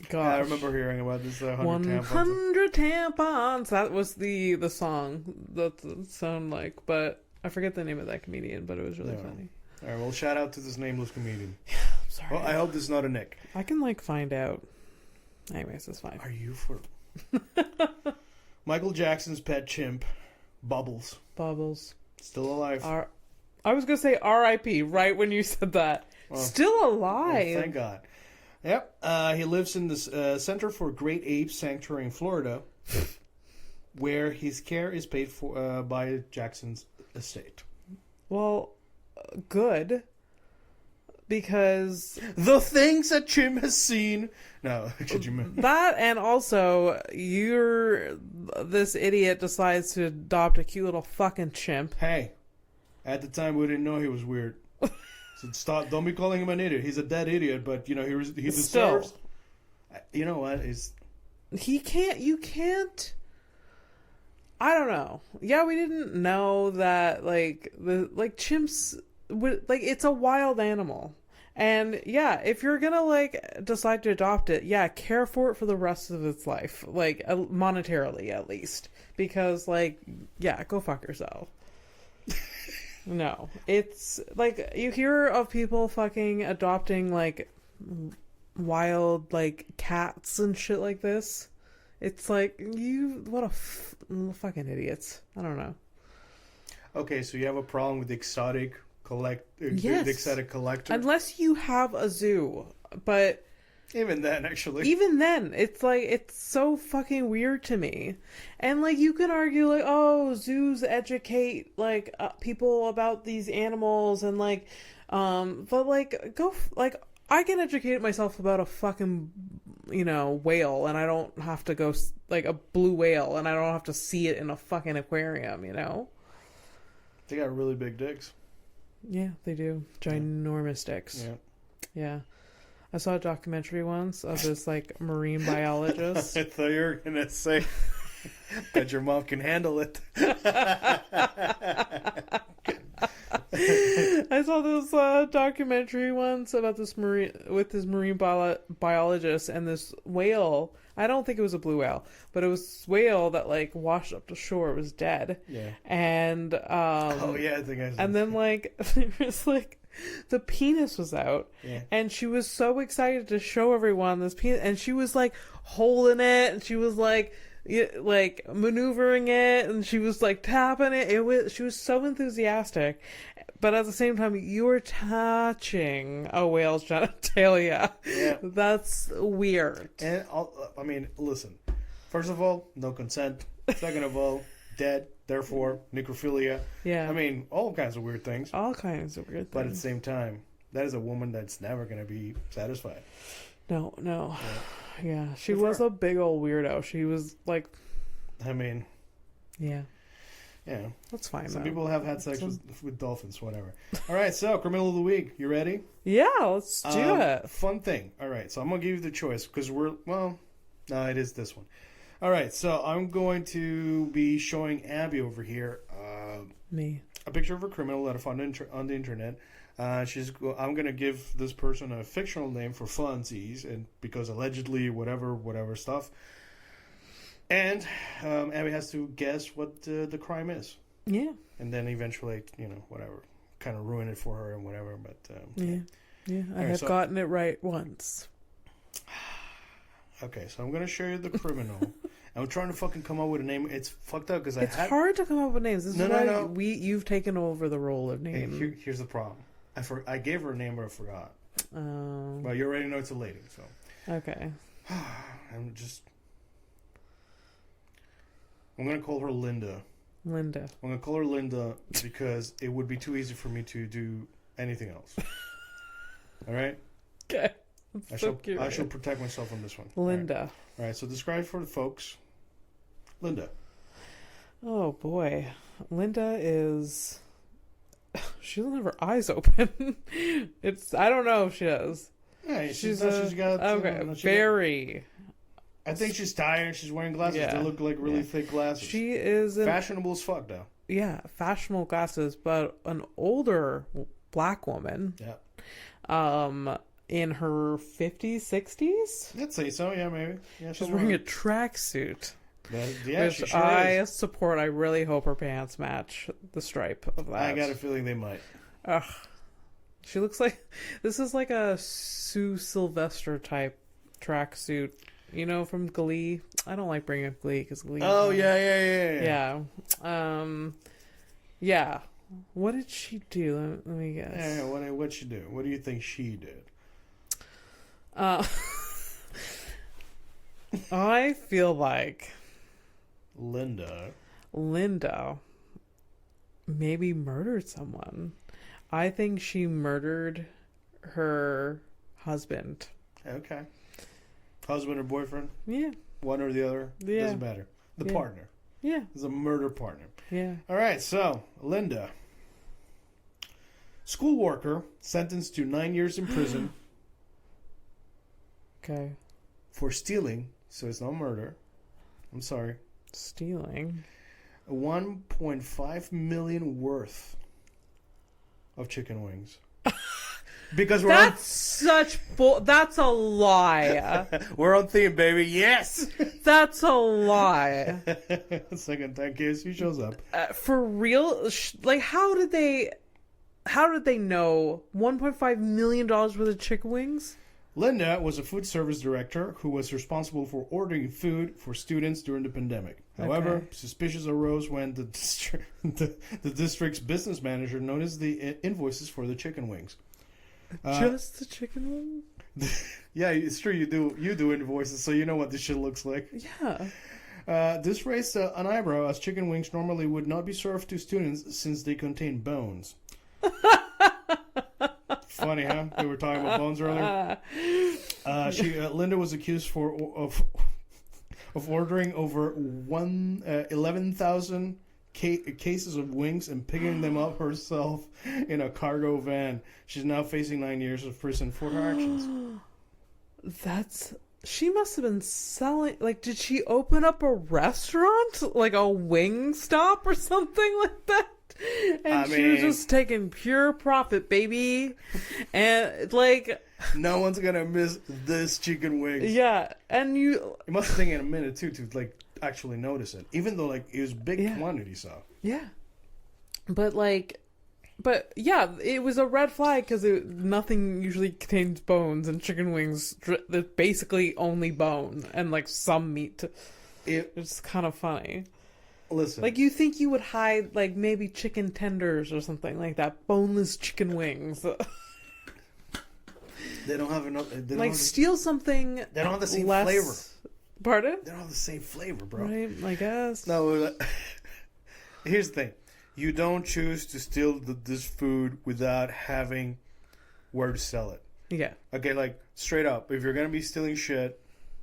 Gosh. Yeah, I remember hearing about this 100 tampons. That was the song that sound like, but I forget the name of that comedian, but it was really funny. All right, well, shout out to this nameless comedian. Yeah, I'm sorry. Well, I hope this is not a Nick. I can like find out. Anyways, it's fine. Are you for Michael Jackson's pet chimp, Bubbles? Still alive. I was gonna say R.I.P. right when you said that. Well, still alive. Well, thank God. Yep. He lives in the Center for Great Apes Sanctuary in Florida, where his care is paid for by Jackson's estate. Well, good. Because the things that Jim has seen. No, could you that, and also this idiot decides to adopt a cute little fucking chimp. Hey. At the time, we didn't know he was weird. So stop! Don't be calling him an idiot. He's a dead idiot, but you know he deserves. Still. You know what? He can't. You can't. I don't know. Yeah, we didn't know that. Like chimps, it's a wild animal, and yeah, if you're gonna like decide to adopt it, yeah, care for it for the rest of its life, like monetarily at least, because yeah, go fuck yourself. No, it's like you hear of people fucking adopting like wild like cats and shit like this. It's like what a fucking idiots. I don't know. Okay, so you have a problem with the exotic yes. The exotic collector, unless you have a zoo, but. Even then, it's like, it's so fucking weird to me. And like, you can argue like, oh, zoos educate like people about these animals and like, but like, I can educate myself about a fucking, whale, and I don't have to go like a blue whale, and I don't have to see it in a fucking aquarium, They got really big dicks. Yeah, they do. Ginormous dicks. Yeah. I saw a documentary once of this like marine biologist. I thought you were gonna say that your mom can handle it. I saw this documentary once about this marine biologist and this whale. I don't think it was a blue whale, but it was this whale that like washed up to shore. It was dead. Yeah. And oh yeah, I think I saw. And then like there was like. The penis was out, and she was so excited to show everyone this penis, and she was like holding it, and she was like maneuvering it, and she was like tapping it. She was so enthusiastic, but at the same time, you were touching a whale's genitalia. Yeah, that's weird. And listen. First of all, no consent. Second of all, dead. Therefore, necrophilia. Yeah. All kinds of weird things. All kinds of weird things. But at the same time, that is a woman that's never going to be satisfied. No. Yeah. She was a big old weirdo. She was like... Yeah. Yeah. That's fine, Some people have had sex with dolphins, whatever. All right, so, Criminal of the Week. You ready? Yeah, let's do it. Fun thing. All right, so I'm going to give you the choice, because no, it is this one. All right, so I'm going to be showing Abby over here a picture of a criminal that I found on the internet. I'm going to give this person a fictional name for funsies, and because allegedly whatever stuff. And Abby has to guess what the crime is. Yeah. And then eventually, whatever, kind of ruin it for her and whatever. But yeah, I have gotten it right once. Okay, so I'm gonna show you the criminal. I'm trying to fucking come up with a name. It's fucked up because It's hard to come up with names. This is why no. you've taken over the role of Hey, name. here's the problem. I gave her a name, but I forgot. Well, you already know it's a lady, so. Okay. I'm gonna call her Linda. Linda. I'm gonna call her Linda because it would be too easy for me to do anything else. All right. Okay. I shall protect myself on this one. Linda. All right. So describe for the folks. Linda. Oh boy, Linda is. She doesn't have her eyes open. I don't know if she does. Yeah, she's got very. I think she's tired. She's wearing glasses. Yeah. They look like really thick glasses. She is fashionable as fuck, though. Yeah, fashionable glasses, but an older black woman. Yeah. In her 50s, 60s? I'd say so, yeah, maybe. Yeah, she's wearing a tracksuit. Yeah, which she sure I is. support. I really hope her pants match the stripe of that. I got a feeling they might. Ugh. She looks like... This is like a Sue Sylvester type tracksuit. You know, from Glee. I don't like bringing up Glee because Glee... Oh, yeah. Yeah. What did she do? Let me guess. Yeah, what'd she do? What do you think she did? I feel like Linda maybe murdered someone. I think she murdered her husband. Okay. Husband or boyfriend? Yeah. One or the other? Yeah. Doesn't matter. The partner. Yeah. Is a murder partner. Yeah. All right, so Linda. School worker sentenced to 9 years in prison. Okay. For stealing, so it's not murder. I'm sorry. Stealing. 1.5 million worth of chicken wings. Because That's a lie. We're on theme, baby. Yes. That's a lie. Second time KFC shows up. For real? Like, how did they know $1.5 million worth of chicken wings? Linda was a food service director who was responsible for ordering food for students during the pandemic. However, suspicions arose when the district's business manager noticed the invoices for the chicken wings. Just the chicken wing? Yeah, it's true. You do invoices, so you know what this shit looks like. Yeah. This raised an eyebrow, as chicken wings normally would not be served to students since they contain bones. Funny, huh? We were talking about bones earlier. Linda was accused of ordering over 11,000 cases of wings and picking them up herself in a cargo van. She's now facing 9 years of prison for her actions. She must have been selling, like, did she open up a restaurant? Like a wing stop or something like that? And she was just taking pure profit, baby. And, like... No one's gonna miss this chicken wings. Yeah, and you must have taken a minute, too, to, like, actually notice it. Even though, like, it was big quantity, so... Yeah. But yeah, it was a red flag because nothing usually contains bones, and chicken wings, they're basically only bone and, like, some meat. It's kind of funny. Listen. Like, you think you would hide, like, maybe chicken tenders or something like that. Boneless chicken wings. They don't have enough... steal something... They don't have the same flavor. Pardon? They don't have the same flavor, bro. Right, I guess. No, here's the thing. You don't choose to steal this food without having where to sell it. Yeah. Okay, like, straight up. If you're going to be stealing shit,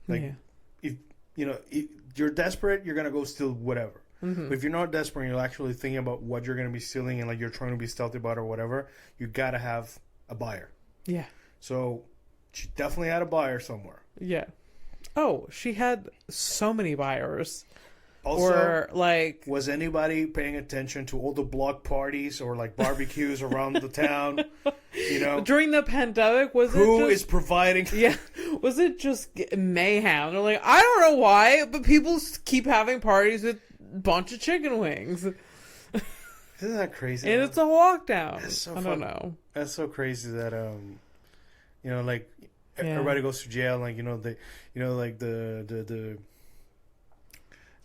like, if you're desperate, you're going to go steal whatever. Mm-hmm. But if you're not desperate and you're actually thinking about what you're going to be stealing and, like, you're trying to be stealthy about it or whatever, you got to have a buyer. Yeah. So, she definitely had a buyer somewhere. Yeah. Oh, she had so many buyers. Also, or, like... Was anybody paying attention to all the block parties or, like, barbecues around the town? You know? During the pandemic, Who is providing... Yeah. Was it just mayhem? They're like, I don't know why, but people keep having parties with a bunch of chicken wings. Isn't that crazy? And it's a walk down. So I don't know. That's so crazy that, like... everybody goes to jail, like like the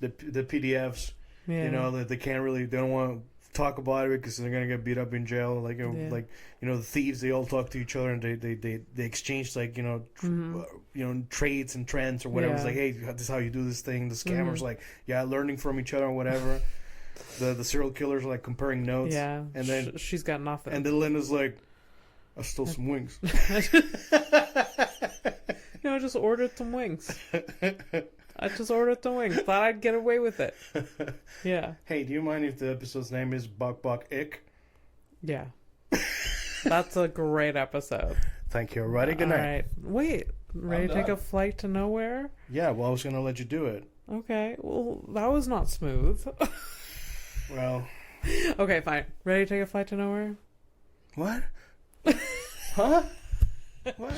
PDFs, that they can't really, they don't want to talk about it because they're gonna get beat up in jail. Like the thieves, they all talk to each other and they exchange like trades and trends or whatever. It's like, hey, this is how you do this thing. The scammers like learning from each other or whatever. The serial killers are like comparing notes. Yeah, and then she's got nothing. And then Linda's like, I stole some wings. I just ordered some wings. Thought I'd get away with it. Yeah. Hey, do you mind if the episode's name is Bok Bok Ick? Yeah. That's a great episode. Thank you. Alrighty, good night. All right. Wait, ready to take a flight to nowhere? Yeah, well, I was going to let you do it. Okay. Well, that was not smooth. Well. Okay, fine. Ready to take a flight to nowhere? What? Huh? What?